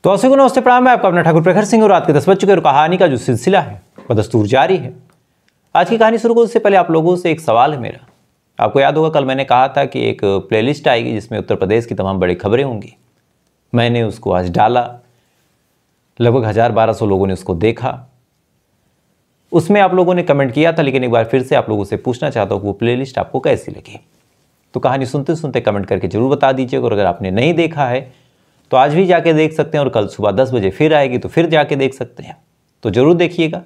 तो अवश्य को नमस्ते प्रणाम। मैं आपका अपना ठाकुर प्रखर सिंह और रात के 10 बज चुके और कहानी का जो सिलसिला है वह दस्तूर जारी है। आज की कहानी शुरू करने से पहले आप लोगों से एक सवाल है मेरा। आपको याद होगा कल मैंने कहा था कि एक प्लेलिस्ट आएगी जिसमें उत्तर प्रदेश की तमाम बड़ी खबरें होंगी। मैंने उसको आज डाला, लगभग 1000-1200 लोगों ने उसको देखा। उसमें आप लोगों ने कमेंट किया था, लेकिन एक बार फिर से आप लोगों से पूछना चाहता हूँ कि वो प्लेलिस्ट आपको कैसी लगी। तो कहानी सुनते सुनते कमेंट करके जरूर बता दीजिएगा। और अगर आपने नहीं देखा है तो आज भी जाके देख सकते हैं, और कल सुबह 10 बजे फिर आएगी तो फिर जाके देख सकते हैं। तो ज़रूर देखिएगा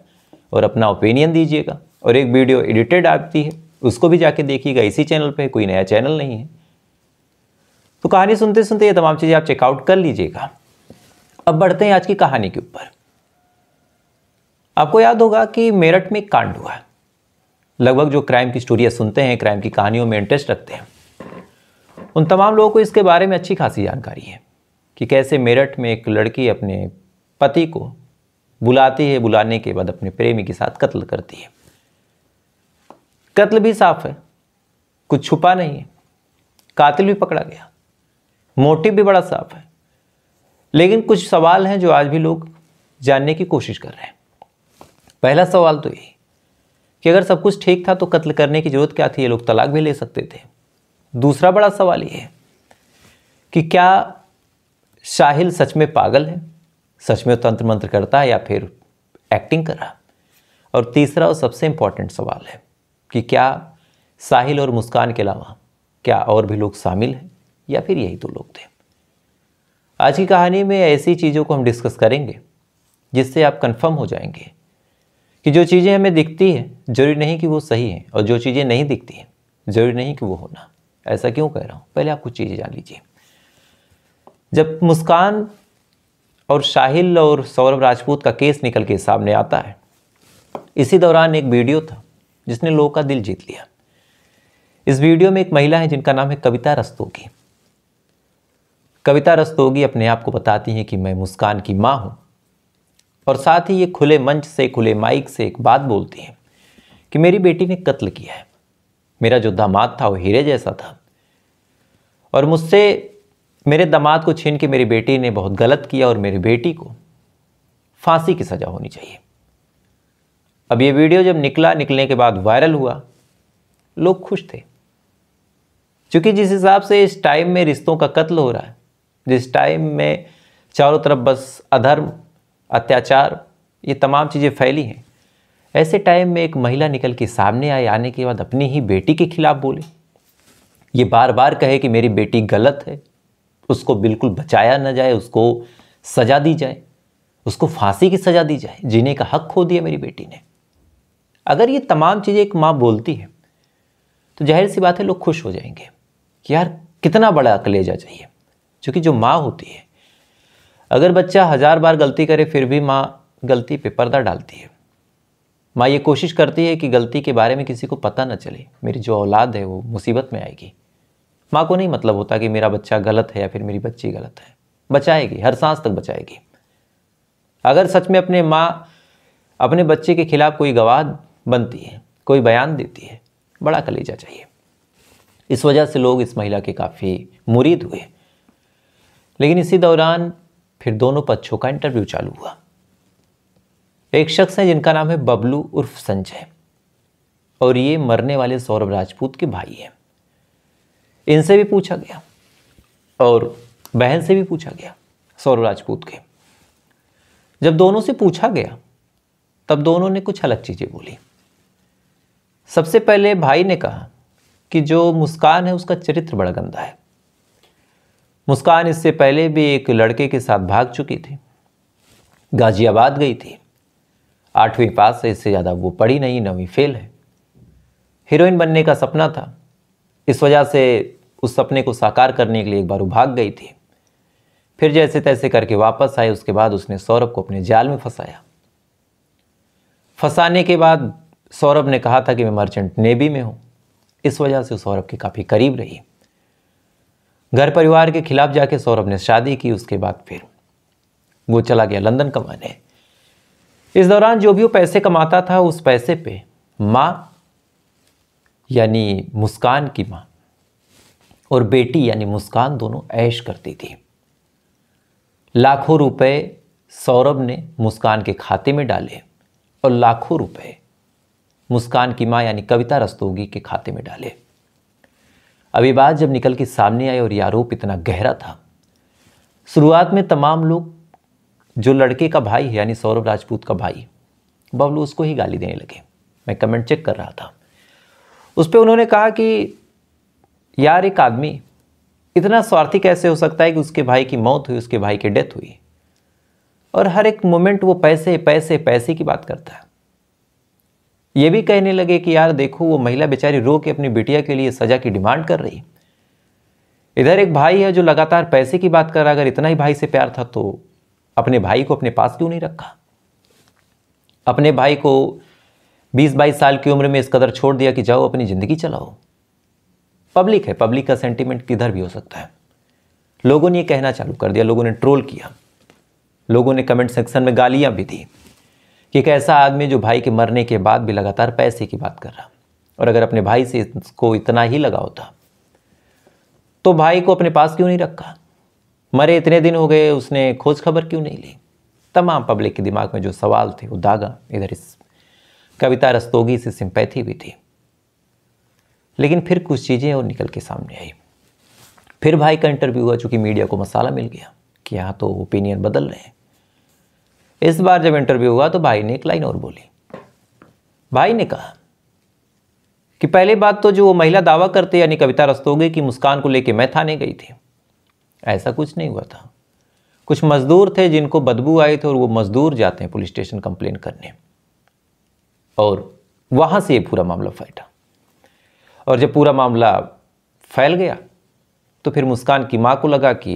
और अपना ओपिनियन दीजिएगा। और एक वीडियो एडिटेड आती है उसको भी जाके देखिएगा, इसी चैनल पे, कोई नया चैनल नहीं है। तो कहानी सुनते सुनते ये तमाम चीज़ें आप चेकआउट कर लीजिएगा। अब बढ़ते हैं आज की कहानी के ऊपर। आपको याद होगा कि मेरठ में एक कांड हुआ है। लगभग जो क्राइम की स्टोरियाँ सुनते हैं, क्राइम की कहानियों में इंटरेस्ट रखते हैं, उन तमाम लोगों को इसके बारे में अच्छी खासी जानकारी है कि कैसे मेरठ में एक लड़की अपने पति को बुलाती है, बुलाने के बाद अपने प्रेमी के साथ कत्ल करती है। कत्ल भी साफ है, कुछ छुपा नहीं है, कातिल भी पकड़ा गया, मोटिव भी बड़ा साफ है। लेकिन कुछ सवाल हैं जो आज भी लोग जानने की कोशिश कर रहे हैं। पहला सवाल तो यही कि अगर सब कुछ ठीक था तो कत्ल करने की जरूरत क्या थी, ये लोग तलाक भी ले सकते थे। दूसरा बड़ा सवाल ये है कि क्या साहिल सच में पागल है, सच में तंत्र मंत्र करता है या फिर एक्टिंग कर रहा। और तीसरा और सबसे इंपॉर्टेंट सवाल है कि क्या साहिल और मुस्कान के अलावा क्या और भी लोग शामिल हैं या फिर यही दो लोग थे। आज की कहानी में ऐसी चीज़ों को हम डिस्कस करेंगे जिससे आप कंफर्म हो जाएंगे कि जो चीज़ें हमें दिखती हैं जरूरी नहीं कि वो सही हैं, और जो चीज़ें नहीं दिखती हैं जरूरी नहीं कि वो होना। ऐसा क्यों कह रहा हूँ, पहले आप कुछ चीज़ें जान लीजिए। जब मुस्कान और साहिल और सौरभ राजपूत का केस निकल के सामने आता है, इसी दौरान एक वीडियो था जिसने लोगों का दिल जीत लिया। इस वीडियो में एक महिला है जिनका नाम है कविता रस्तोगी। कविता रस्तोगी अपने आप को बताती हैं कि मैं मुस्कान की माँ हूँ, और साथ ही ये खुले मंच से, खुले माइक से एक बात बोलती हैं कि मेरी बेटी ने कत्ल किया है। मेरा जो दामाद था वो हीरे जैसा था, और मुझसे मेरे दामाद को छीन के मेरी बेटी ने बहुत गलत किया, और मेरी बेटी को फांसी की सज़ा होनी चाहिए। अब ये वीडियो जब निकलने के बाद वायरल हुआ, लोग खुश थे, क्योंकि जिस हिसाब से इस टाइम में रिश्तों का कत्ल हो रहा है, जिस टाइम में चारों तरफ बस अधर्म, अत्याचार, ये तमाम चीज़ें फैली हैं, ऐसे टाइम में एक महिला निकल के सामने आने के बाद अपनी ही बेटी के खिलाफ बोले, ये बार बार कहे कि मेरी बेटी गलत है, उसको बिल्कुल बचाया न जाए, उसको सज़ा दी जाए, उसको फांसी की सज़ा दी जाए, जीने का हक खो दिया मेरी बेटी ने। अगर ये तमाम चीज़ें एक माँ बोलती है तो जाहिर सी बात है लोग खुश हो जाएंगे कि यार कितना बड़ा कलेजा चाहिए। क्योंकि जो माँ होती है, अगर बच्चा 1000 बार गलती करे फिर भी माँ गलती पे पर्दा डालती है। माँ ये कोशिश करती है कि गलती के बारे में किसी को पता न चले, मेरी जो औलाद है वो मुसीबत में आएगी। माँ को नहीं मतलब होता कि मेरा बच्चा गलत है या फिर मेरी बच्ची गलत है, बचाएगी, हर सांस तक बचाएगी। अगर सच में अपने माँ अपने बच्चे के खिलाफ कोई गवाह बनती है, कोई बयान देती है, बड़ा कलेजा चाहिए। इस वजह से लोग इस महिला के काफ़ी मुरीद हुए। लेकिन इसी दौरान फिर दोनों पक्षों का इंटरव्यू चालू हुआ। एक शख्स है जिनका नाम है बबलू उर्फ संजय, और ये मरने वाले सौरभ राजपूत के भाई हैं। इनसे भी पूछा गया और बहन से भी पूछा गया, सौरभ राजपूत के। जब दोनों से पूछा गया तब दोनों ने कुछ अलग चीज़ें बोली। सबसे पहले भाई ने कहा कि जो मुस्कान है उसका चरित्र बड़ा गंदा है। मुस्कान इससे पहले भी एक लड़के के साथ भाग चुकी थी, गाजियाबाद गई थी, 8वीं पास है, इससे ज़्यादा वो पढ़ी नहीं, 9वीं फेल है। हीरोइन बनने का सपना था, इस वजह से उस सपने को साकार करने के लिए एक बार वो भाग गई थी। फिर जैसे तैसे करके वापस आई। उसके बाद उसने सौरभ को अपने जाल में फंसाया। फंसाने के बाद सौरभ ने कहा था कि मैं मर्चेंट नेवी में हूँ, इस वजह से सौरभ के काफ़ी करीब रही। घर परिवार के खिलाफ जाके सौरभ ने शादी की। उसके बाद फिर वो चला गया लंदन कमाने। इस दौरान जो भी वो पैसे कमाता था, उस पैसे पे माँ यानी मुस्कान की माँ और बेटी यानी मुस्कान दोनों ऐश करती थी। लाखों रुपए सौरभ ने मुस्कान के खाते में डाले और लाखों रुपए मुस्कान की मां यानी कविता रस्तोगी के खाते में डाले। अब ये बात जब निकल के सामने आई और ये आरोप इतना गहरा था, शुरुआत में तमाम लोग जो लड़के का भाई है यानी सौरभ राजपूत का भाई बबलू, उसको ही गाली देने लगे। मैं कमेंट चेक कर रहा था, उस पर उन्होंने कहा कि यार एक आदमी इतना स्वार्थी कैसे हो सकता है कि उसके भाई की मौत हुई, उसके भाई की डेथ हुई और हर एक मोमेंट वो पैसे पैसे पैसे की बात करता है। ये भी कहने लगे कि यार देखो वो महिला बेचारी रो के अपनी बिटिया के लिए सजा की डिमांड कर रही, इधर एक भाई है जो लगातार पैसे की बात कर रहा। अगर इतना ही भाई से प्यार था तो अपने भाई को अपने पास क्यों नहीं रखा, अपने भाई को 20-22 साल की उम्र में इस कदर छोड़ दिया कि जाओ अपनी जिंदगी चलाओ। पब्लिक है, पब्लिक का सेंटीमेंट किधर भी हो सकता है। लोगों ने ये कहना चालू कर दिया, लोगों ने ट्रोल किया, लोगों ने कमेंट सेक्शन में गालियां भी दी कि एक ऐसा आदमी जो भाई के मरने के बाद भी लगातार पैसे की बात कर रहा, और अगर अपने भाई से इसको इतना ही लगा होता तो भाई को अपने पास क्यों नहीं रखा, मरे इतने दिन हो गए उसने खोज खबर क्यों नहीं ली। तमाम पब्लिक के दिमाग में जो सवाल थे वो दागा। इधर इस कविता रस्तोगी से सिंपैथी भी थी, लेकिन फिर कुछ चीज़ें और निकल के सामने आई। फिर भाई का इंटरव्यू हुआ, चूंकि मीडिया को मसाला मिल गया कि यहाँ तो ओपिनियन बदल रहे हैं। इस बार जब इंटरव्यू हुआ तो भाई ने एक लाइन और बोली। भाई ने कहा कि पहली बात तो जो वो महिला दावा करते यानी कविता रस्तोगी की मुस्कान को लेके मैं थाने गई थी, ऐसा कुछ नहीं हुआ था। कुछ मजदूर थे जिनको बदबू आए थे और वो मजदूर जाते हैं पुलिस स्टेशन कंप्लेन करने, और वहां से ये पूरा मामला फैला। और जब पूरा मामला फैल गया तो फिर मुस्कान की मां को लगा कि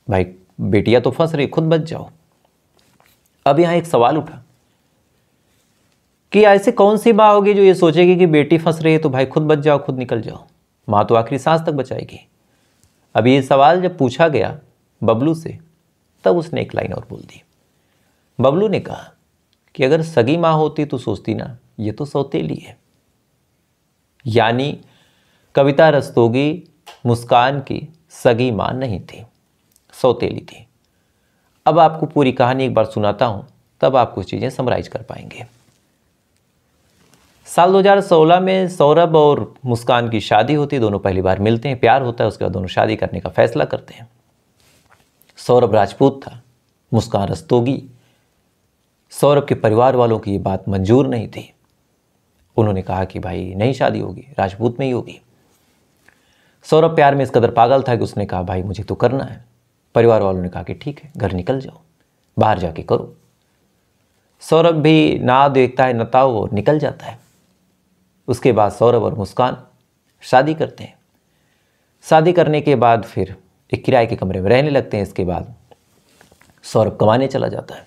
भाई बेटियां तो फंस रही, खुद बच जाओ। अब यहां एक सवाल उठा कि ऐसे कौन सी मां होगी जो ये सोचेगी कि बेटी फंस रही है तो भाई खुद बच जाओ, खुद निकल जाओ। मां तो आखिरी सांस तक बचाएगी। अब ये सवाल जब पूछा गया बबलू से, तब उसने एक लाइन और बोल दी। बबलू ने कहा कि अगर सगी मां होती तो सोचती ना ये तो सौतेली है। यानी कविता रस्तोगी मुस्कान की सगी मां नहीं थी, सौतेली थी। अब आपको पूरी कहानी एक बार सुनाता हूं, तब आप कुछ चीजें समराइज कर पाएंगे। साल 2016 में सौरभ और मुस्कान की शादी होती, दोनों पहली बार मिलते हैं, प्यार होता है, उसके बाद दोनों शादी करने का फैसला करते हैं। सौरभ राजपूत था, मुस्कान रस्तोगी। सौरभ के परिवार वालों की ये बात मंजूर नहीं थी। उन्होंने कहा कि भाई नहीं शादी होगी, राजपूत में ही होगी। सौरभ प्यार में इस कदर पागल था कि उसने कहा भाई मुझे तो करना है। परिवार वालों ने कहा कि ठीक है, घर निकल जाओ, बाहर जाके करो। सौरभ भी ना देखता है न ताओ और निकल जाता है। उसके बाद सौरभ और मुस्कान शादी करते हैं। शादी करने के बाद फिर एक किराए के कमरे में रहने लगते हैं। इसके बाद सौरभ कमाने चला जाता है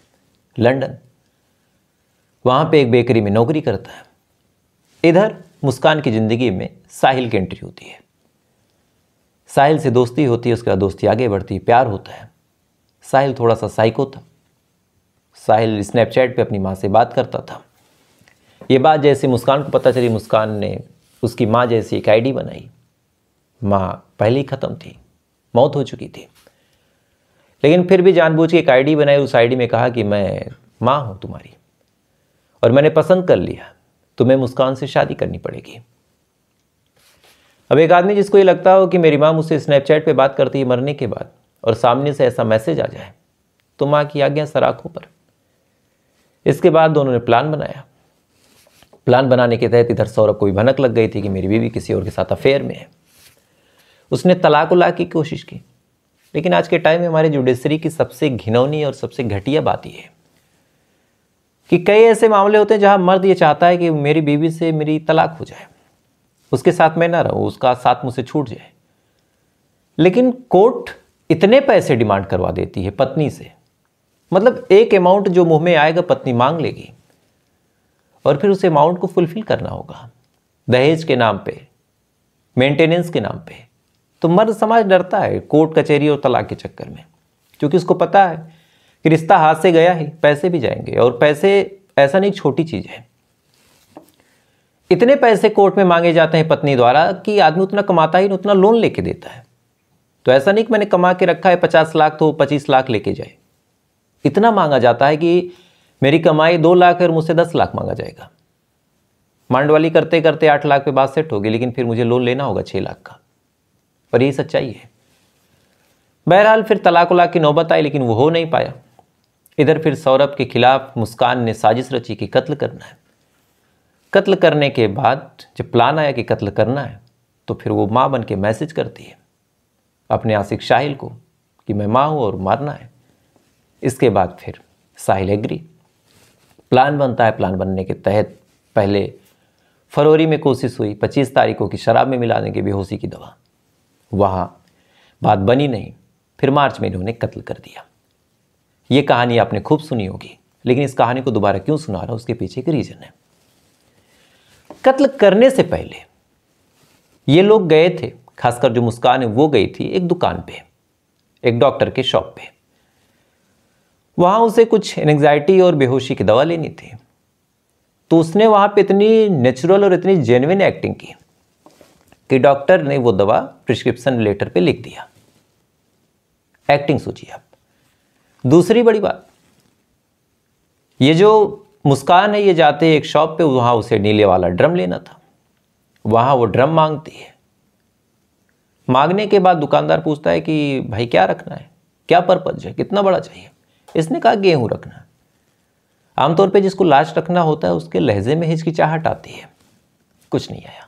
लंदन, वहाँ पे एक बेकरी में नौकरी करता है। इधर मुस्कान की ज़िंदगी में साहिल की एंट्री होती है। साहिल से दोस्ती होती है, उसके बाद दोस्ती आगे बढ़ती है, प्यार होता है। साहिल थोड़ा सा साइको था। साहिल स्नैपचैट पे अपनी माँ से बात करता था। ये बात जैसे मुस्कान को पता चली, मुस्कान ने उसकी माँ जैसी एक आईडी बनाई। माँ पहले ही ख़त्म थी, मौत हो चुकी थी, लेकिन फिर भी जानबूझ के एक आईडी बनाई। उस आईडी में कहा कि मैं माँ हूँ तुम्हारी और मैंने पसंद कर लिया, तुम्हें मुस्कान से शादी करनी पड़ेगी। अब एक आदमी जिसको ये लगता हो कि मेरी माँ मुझसे स्नैपचैट पे बात करती है मरने के बाद, और सामने से ऐसा मैसेज आ जाए, तो माँ की आज्ञा सर आंखों पर। इसके बाद दोनों ने प्लान बनाया। प्लान बनाने के तहत इधर सौरभ को भी भनक लग गई थी कि मेरी बीवी किसी और के साथ अफेयर में है। उसने तलाक उलाक की कोशिश की, लेकिन आज के टाइम में हमारे जुडिशरी की सबसे घिनौनी और सबसे घटिया बात यह है कि कई ऐसे मामले होते हैं जहां मर्द ये चाहता है कि मेरी बीवी से मेरी तलाक हो जाए, उसके साथ मैं ना रहूं, उसका साथ मुझसे छूट जाए, लेकिन कोर्ट इतने पैसे डिमांड करवा देती है पत्नी से, मतलब एक अमाउंट जो मुंह में आएगा पत्नी मांग लेगी, और फिर उस अमाउंट को फुलफिल करना होगा दहेज के नाम पे, मेंटेनेंस के नाम पे। तो मर्द समाज डरता है कोर्ट कचहरी और तलाक के चक्कर में, क्योंकि उसको पता है कि रिश्ता हाथ से गया ही, पैसे भी जाएंगे, और पैसे ऐसा नहीं छोटी चीज है। इतने पैसे कोर्ट में मांगे जाते हैं पत्नी द्वारा कि आदमी उतना कमाता ही नहीं, उतना लोन लेके देता है। तो ऐसा नहीं कि मैंने कमा के रखा है 50 लाख तो 25 लाख लेके जाए। इतना मांगा जाता है कि मेरी कमाई 2 लाख है और मुझसे 10 लाख मांगा जाएगा। मांडवाली करते करते 8 लाख पे बात सेट होगी, लेकिन फिर मुझे लोन लेना होगा 6 लाख का। और यही सच्चाई है। बहरहाल फिर तलाक वलाक की नौबत आई, लेकिन वो हो नहीं पाया। इधर फिर सौरभ के खिलाफ मुस्कान ने साजिश रची कि कत्ल करना है। कत्ल करने के बाद जब प्लान आया कि कत्ल करना है, तो फिर वो माँ बन के मैसेज करती है अपने आशिक साहिल को कि मैं माँ हूँ और मारना है। इसके बाद फिर साहिल एग्री। प्लान बनता है। प्लान बनने के तहत पहले फरवरी में कोशिश हुई 25 तारीख को कि शराब में मिला देंगे बेहोशी की दवा। वहाँ बात बनी नहीं। फिर मार्च में इन्होंने कत्ल कर दिया। ये कहानी आपने खूब सुनी होगी, लेकिन इस कहानी को दोबारा क्यों सुना रहा हूँ, उसके पीछे एक रीज़न है। कत्ल करने से पहले ये लोग गए थे, खासकर जो मुस्कान है वो गई थी एक दुकान पे, एक डॉक्टर के शॉप पे। वहाँ उसे कुछ एंग्जाइटी और बेहोशी की दवा लेनी थी। तो उसने वहाँ पे इतनी नेचुरल और इतनी जेन्युइन एक्टिंग की कि डॉक्टर ने वो दवा प्रिस्क्रिप्शन लेटर पे लिख दिया। एक्टिंग सोचिए आप। दूसरी बड़ी बात, ये जो मुस्कान है ये जाते एक शॉप पे, वहाँ उसे नीले वाला ड्रम लेना था। वहाँ वो ड्रम मांगती है। मांगने के बाद दुकानदार पूछता है कि भाई क्या रखना है, क्या पर्पज है, कितना बड़ा चाहिए। इसने कहा गेहूँ रखना है। आमतौर पे जिसको लाश रखना होता है उसके लहजे में हिचकिचाहट आती है। कुछ नहीं आया।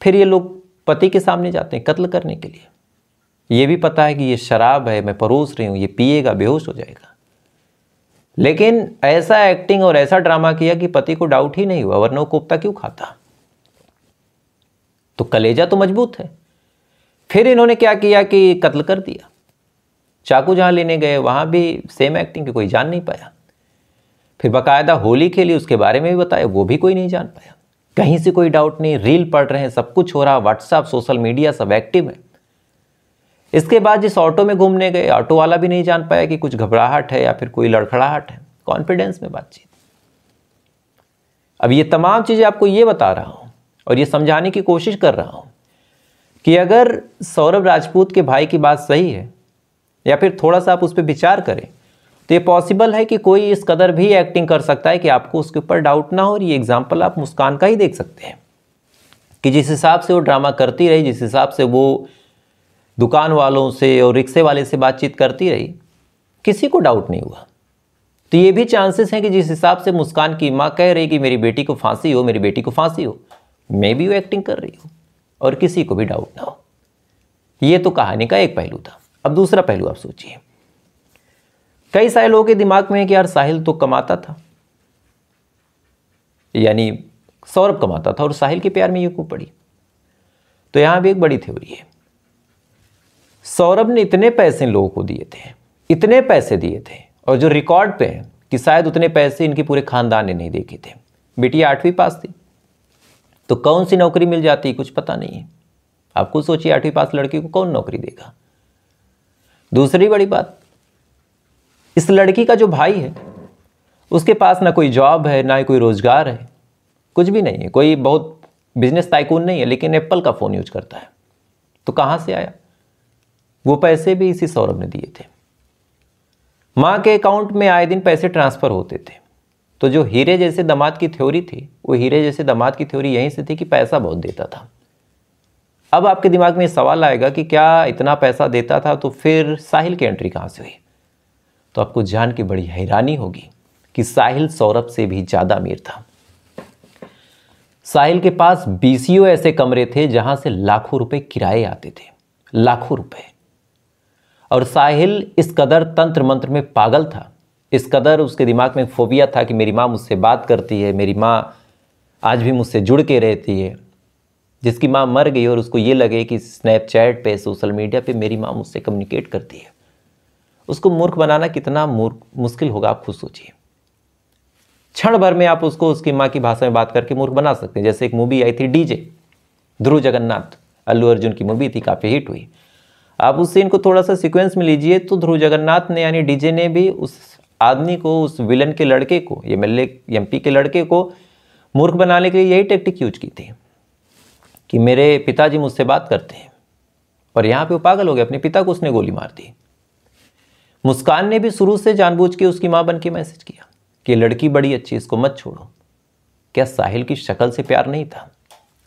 फिर ये लोग पति के सामने जाते हैं कत्ल करने के लिए। ये भी पता है कि ये शराब है, मैं परोस रही हूँ, ये पिएगा बेहोश हो जाएगा। लेकिन ऐसा एक्टिंग और ऐसा ड्रामा किया कि पति को डाउट ही नहीं हुआ, वरना वो कोफ्ता क्यों खाता। तो कलेजा तो मजबूत है। फिर इन्होंने क्या किया कि कत्ल कर दिया। चाकू जहां लेने गए वहां भी सेम एक्टिंग की, कोई जान नहीं पाया। फिर बाकायदा होली खेली, उसके बारे में भी बताया, वो भी कोई नहीं जान पाया। कहीं से कोई डाउट नहीं, रील पढ़ रहे हैं, सब कुछ हो रहा, व्हाट्सएप सोशल मीडिया सब एक्टिव है। इसके बाद जिस ऑटो में घूमने गए, ऑटो वाला भी नहीं जान पाया कि कुछ घबराहट है या फिर कोई लड़खड़ाहट है। कॉन्फिडेंस में बातचीत। अब ये तमाम चीजें आपको ये बता रहा हूं और ये समझाने की कोशिश कर रहा हूं कि अगर सौरभ राजपूत के भाई की बात सही है या फिर थोड़ा सा आप उस पर विचार करें, तो ये पॉसिबल है कि कोई इस कदर भी एक्टिंग कर सकता है कि आपको उसके ऊपर डाउट ना हो। और ये एग्जाम्पल आप मुस्कान का ही देख सकते हैं कि जिस हिसाब से वो ड्रामा करती रही, जिस हिसाब से वो दुकान वालों से और रिक्शे वाले से बातचीत करती रही, किसी को डाउट नहीं हुआ। तो ये भी चांसेस हैं कि जिस हिसाब से मुस्कान की माँ कह रही कि मेरी बेटी को फांसी हो, मेरी बेटी को फांसी हो, मैं भी वो एक्टिंग कर रही हूँ और किसी को भी डाउट ना हो। ये तो कहानी का एक पहलू था। अब दूसरा पहलू आप सोचिए। कई सारे लोगों के दिमाग में है कि यार साहिल तो कमाता था, यानी सौरभ कमाता था और साहिल के प्यार में ये क्यों पड़ी। तो यहां भी एक बड़ी थ्योरी है। सौरभ ने इतने पैसे इन लोगों को दिए थे, इतने पैसे दिए थे, और जो रिकॉर्ड पे है कि शायद उतने पैसे इनके पूरे खानदान ने नहीं देखे थे। बिटिया 8वीं पास थी, तो कौन सी नौकरी मिल जाती कुछ पता नहीं है। आप खुद सोचिए, 8वीं पास लड़की को कौन नौकरी देगा। दूसरी बड़ी बात, इस लड़की का जो भाई है उसके पास ना कोई जॉब है, ना कोई रोजगार है, कुछ भी नहीं है, कोई बहुत बिजनेस टाइकून नहीं है, लेकिन एप्पल का फ़ोन यूज करता है। तो कहाँ से आया वो पैसे? भी इसी सौरभ ने दिए थे। माँ के अकाउंट में आए दिन पैसे ट्रांसफ़र होते थे। तो जो हीरे जैसे दामाद की थ्योरी थी, वो हीरे जैसे दामाद की थ्योरी यहीं से थी कि पैसा बहुत देता था। अब आपके दिमाग में सवाल आएगा कि क्या इतना पैसा देता था तो फिर साहिल की एंट्री कहाँ से हुई? तो आपको जान के बड़ी हैरानी होगी कि साहिल सौरभ से भी ज़्यादा अमीर था। साहिल के पास 20 ऐसे कमरे थे जहां से लाखों रुपए किराए आते थे, लाखों रुपए। और साहिल इस कदर तंत्र मंत्र में पागल था, इस कदर उसके दिमाग में फोबिया था कि मेरी माँ मुझसे बात करती है, मेरी माँ आज भी मुझसे जुड़ के रहती है। जिसकी माँ मर गई और उसको ये लगे कि स्नैपचैट पे, सोशल मीडिया पे मेरी माँ मुझसे कम्युनिकेट करती है, उसको मूर्ख बनाना कितना मुश्किल होगा आप खुद सोचिए। क्षण भर में आप उसको उसकी माँ की भाषा में बात करके मूर्ख बना सकते हैं। जैसे एक मूवी आई थी डीजे, ध्रुव जगन्नाथ, अल्लू अर्जुन की मूवी थी, काफ़ी हिट हुई। आप उस सीन को थोड़ा सा सीक्वेंस में लीजिए तो ध्रुव जगन्नाथ ने यानी डीजे ने भी उस आदमी को, उस विलन के लड़के को, एमएलए एमपी के लड़के को मूर्ख बनाने के लिए यही टेक्निक यूज की थी कि मेरे पिताजी मुझसे बात करते हैं, और यहां पे वो पागल हो गया, अपने पिता को उसने गोली मार दी। मुस्कान ने भी शुरू से जानबूझ के उसकी मां बन के मैसेज किया कि लड़की बड़ी अच्छी, इसको मत छोड़ो। क्या साहिल की शक्ल से प्यार नहीं था?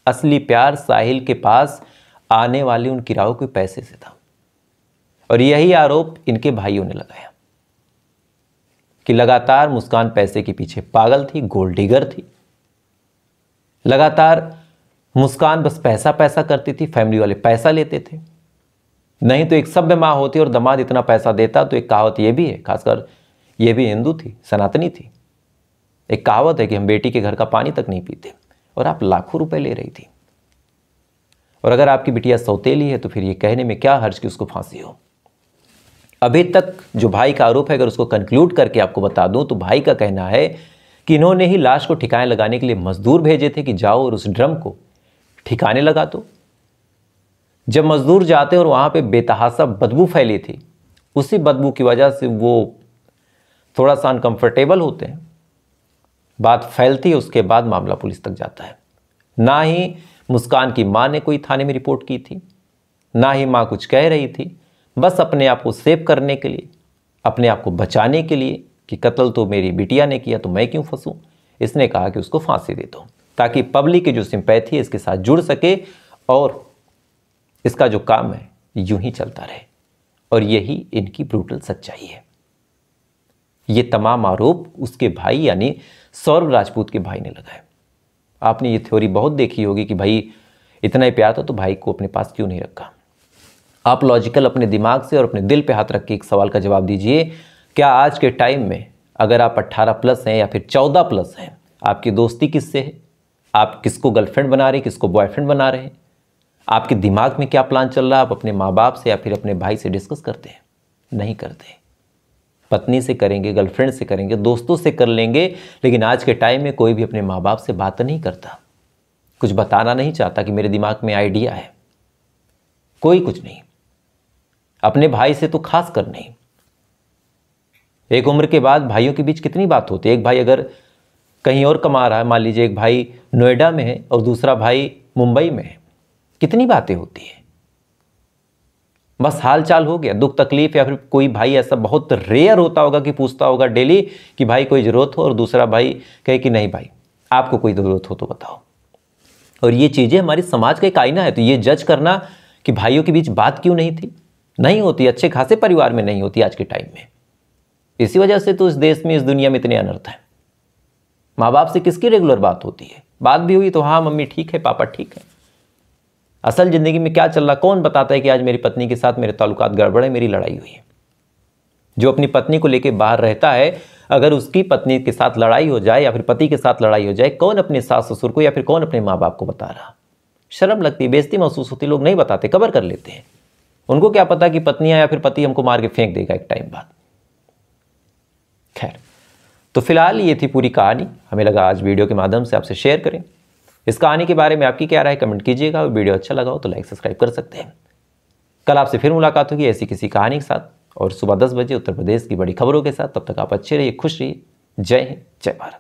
असली प्यार साहिल के पास आने वाले उन किराओं के पैसे से था। और यही आरोप इनके भाइयों ने लगाया कि लगातार मुस्कान पैसे के पीछे पागल थी, गोल्ड डिगर थी। लगातार मुस्कान बस पैसा पैसा करती थी, फैमिली वाले पैसा लेते थे। नहीं तो एक सभ्य माँ होती और दामाद इतना पैसा देता तो एक कहावत ये भी है, खासकर ये भी हिंदू थी, सनातनी थी। एक कहावत है कि हम बेटी के घर का पानी तक नहीं पीते, और आप लाखों रुपए ले रही थी। और अगर आपकी बिटिया सौतेली है तो फिर ये कहने में क्या हर्ज कि उसको फांसी हो। अभी तक जो भाई का आरोप है, अगर उसको कंक्लूड करके आपको बता दूं तो भाई का कहना है कि इन्होंने ही लाश को ठिकाने लगाने के लिए मजदूर भेजे थे कि जाओ और उस ड्रम को ठिकाने लगा दो। जब मजदूर जाते और वहां पे बेतहासा बदबू फैली थी, उसी बदबू की वजह से वो थोड़ा सा अनकंफर्टेबल होते हैं, बात फैलती है, उसके बाद मामला पुलिस तक जाता है। ना ही मुस्कान की मां ने कोई थाने में रिपोर्ट की थी, ना ही मां कुछ कह रही थी, बस अपने आप को सेव करने के लिए, अपने आप को बचाने के लिए कि कत्ल तो मेरी बिटिया ने किया तो मैं क्यों फंसूं, इसने कहा कि उसको फांसी दे दो, ताकि पब्लिक की जो सिंपैथी है इसके साथ जुड़ सके और इसका जो काम है यूं ही चलता रहे। और यही इनकी ब्रूटल सच्चाई है। ये तमाम आरोप उसके भाई यानी सौरभ राजपूत के भाई ने लगाए। आपने ये थ्योरी बहुत देखी होगी कि भाई इतना ही प्यार था तो भाई को अपने पास क्यों नहीं रखा। आप लॉजिकल अपने दिमाग से और अपने दिल पे हाथ रख के एक सवाल का जवाब दीजिए, क्या आज के टाइम में अगर आप 18+ हैं या फिर 14+ हैं, आपकी दोस्ती किससे है? आप किसको गर्लफ्रेंड बना रहे हैं, किसको बॉयफ्रेंड बना रहे हैं? आपके दिमाग में क्या प्लान चल रहा है? आप अपने माँ बाप से या फिर अपने भाई से डिस्कस करते हैं? नहीं करते। पत्नी से करेंगे, गर्लफ्रेंड से करेंगे, दोस्तों से कर लेंगे, लेकिन आज के टाइम में कोई भी अपने माँ बाप से बात नहीं करता, कुछ बताना नहीं चाहता कि मेरे दिमाग में आइडिया है। कोई कुछ नहीं, अपने भाई से तो खास कर नहीं। एक उम्र के बाद भाइयों के बीच कितनी बात होती है। एक भाई अगर कहीं और कमा रहा है, मान लीजिए एक भाई नोएडा में है और दूसरा भाई मुंबई में है, कितनी बातें होती है। बस हाल चाल हो गया, दुख तकलीफ, या फिर कोई भाई ऐसा बहुत रेयर होता होगा कि पूछता होगा डेली कि भाई कोई ज़रूरत हो, और दूसरा भाई कहे कि नहीं भाई आपको कोई ज़रूरत हो तो बताओ। और ये चीज़ें हमारी समाज का एक आईना है। तो ये जज करना कि भाइयों के बीच बात क्यों नहीं थी, नहीं होती, अच्छे खासे परिवार में नहीं होती आज के टाइम में। इसी वजह से तो इस देश में, इस दुनिया में इतने अनर्थ हैं। माँ बाप से किसकी रेगुलर बात होती है? बात भी हुई तो हाँ मम्मी ठीक है, पापा ठीक है। असल ज़िंदगी में क्या चल रहा, कौन बताता है कि आज मेरी पत्नी के साथ मेरे ताल्लुकात गड़बड़ है, मेरी लड़ाई हुई है। जो अपनी पत्नी को लेकर बाहर रहता है, अगर उसकी पत्नी के साथ लड़ाई हो जाए या फिर पति के साथ लड़ाई हो जाए, कौन अपने सास ससुर को या फिर कौन अपने माँ बाप को बता रहा? शर्म लगती, बेइज्जती महसूस होती, लोग नहीं बताते, कवर कर लेते हैं। उनको क्या पता कि पत्नियां या फिर पति हमको मार के फेंक देगा एक टाइम बाद। खैर, तो फिलहाल ये थी पूरी कहानी। हमें लगा आज वीडियो के माध्यम से आपसे शेयर करें। इस कहानी के बारे में आपकी क्या राय, कमेंट कीजिएगा। और वीडियो अच्छा लगा हो तो लाइक सब्सक्राइब कर सकते हैं। कल आपसे फिर मुलाकात होगी ऐसी किसी कहानी के साथ, और सुबह 10 बजे उत्तर प्रदेश की बड़ी खबरों के साथ। तब तक आप अच्छे रहिए, खुश रहिए। जय हिंद, जय भारत।